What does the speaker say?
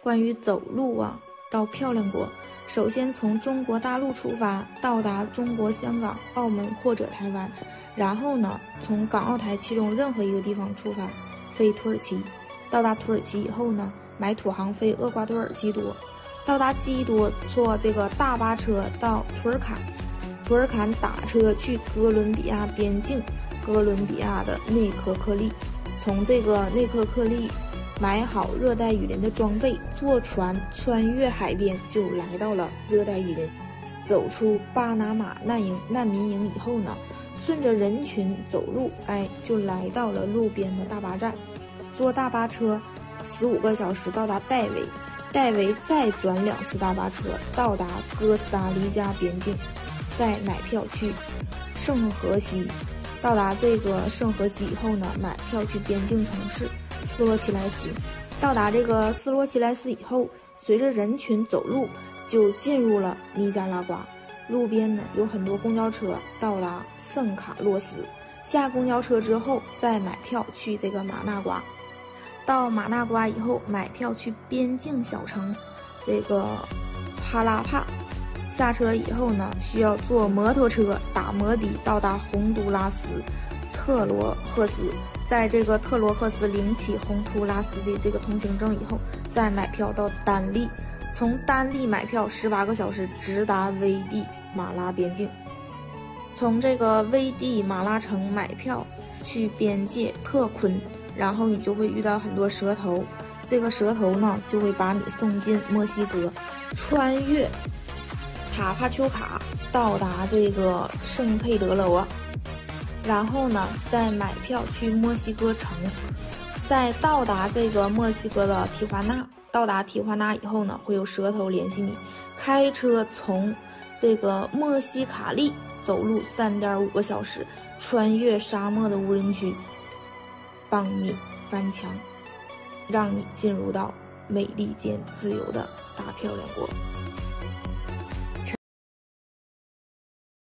关于走路啊到漂亮国，首先从中国大陆出发，到达中国香港、澳门或者台湾，然后呢从港澳台其中任何一个地方出发，飞土耳其。到达土耳其以后呢，买土航飞厄瓜多尔基多。到达基多，坐这个大巴车到图尔坎，图尔坎打车去哥伦比亚边境，哥伦比亚的内科克利，从这个内科克利买好热带雨林的装备，坐船穿越海边就来到了热带雨林。走出巴拿马难民营以后呢，顺着人群走路，就来到了路边的大巴站，坐大巴车15个小时到达戴维，戴维再转2次大巴车到达哥斯达黎加边境，再买票去圣荷西。到达这个圣荷西以后呢，买票去边境城市斯罗齐莱斯。到达这个斯罗齐莱斯以后，随着人群走路就进入了尼加拉瓜。路边呢有很多公交车到达圣卡洛斯，下公交车之后再买票去这个马纳瓜。到马纳瓜以后买票去边境小城这个帕拉帕，下车以后呢需要坐摩托车打摩的到达洪都拉斯特罗赫斯，在这个特罗赫斯领取洪都拉斯的这个通行证以后，再买票到丹利，从丹利买票18个小时直达危地马拉边境，从这个危地马拉城买票去边界特昆，然后你就会遇到很多蛇头，这个蛇头呢就会把你送进墨西哥，穿越塔帕丘卡到达这个圣佩德罗，然后呢再买票去墨西哥城，再到达这个墨西哥的提华纳。到达提华纳以后呢，会有蛇头联系你，开车从这个墨西卡利走路3.5个小时，穿越沙漠的无人区，帮你翻墙，让你进入到美利坚自由的大漂亮国。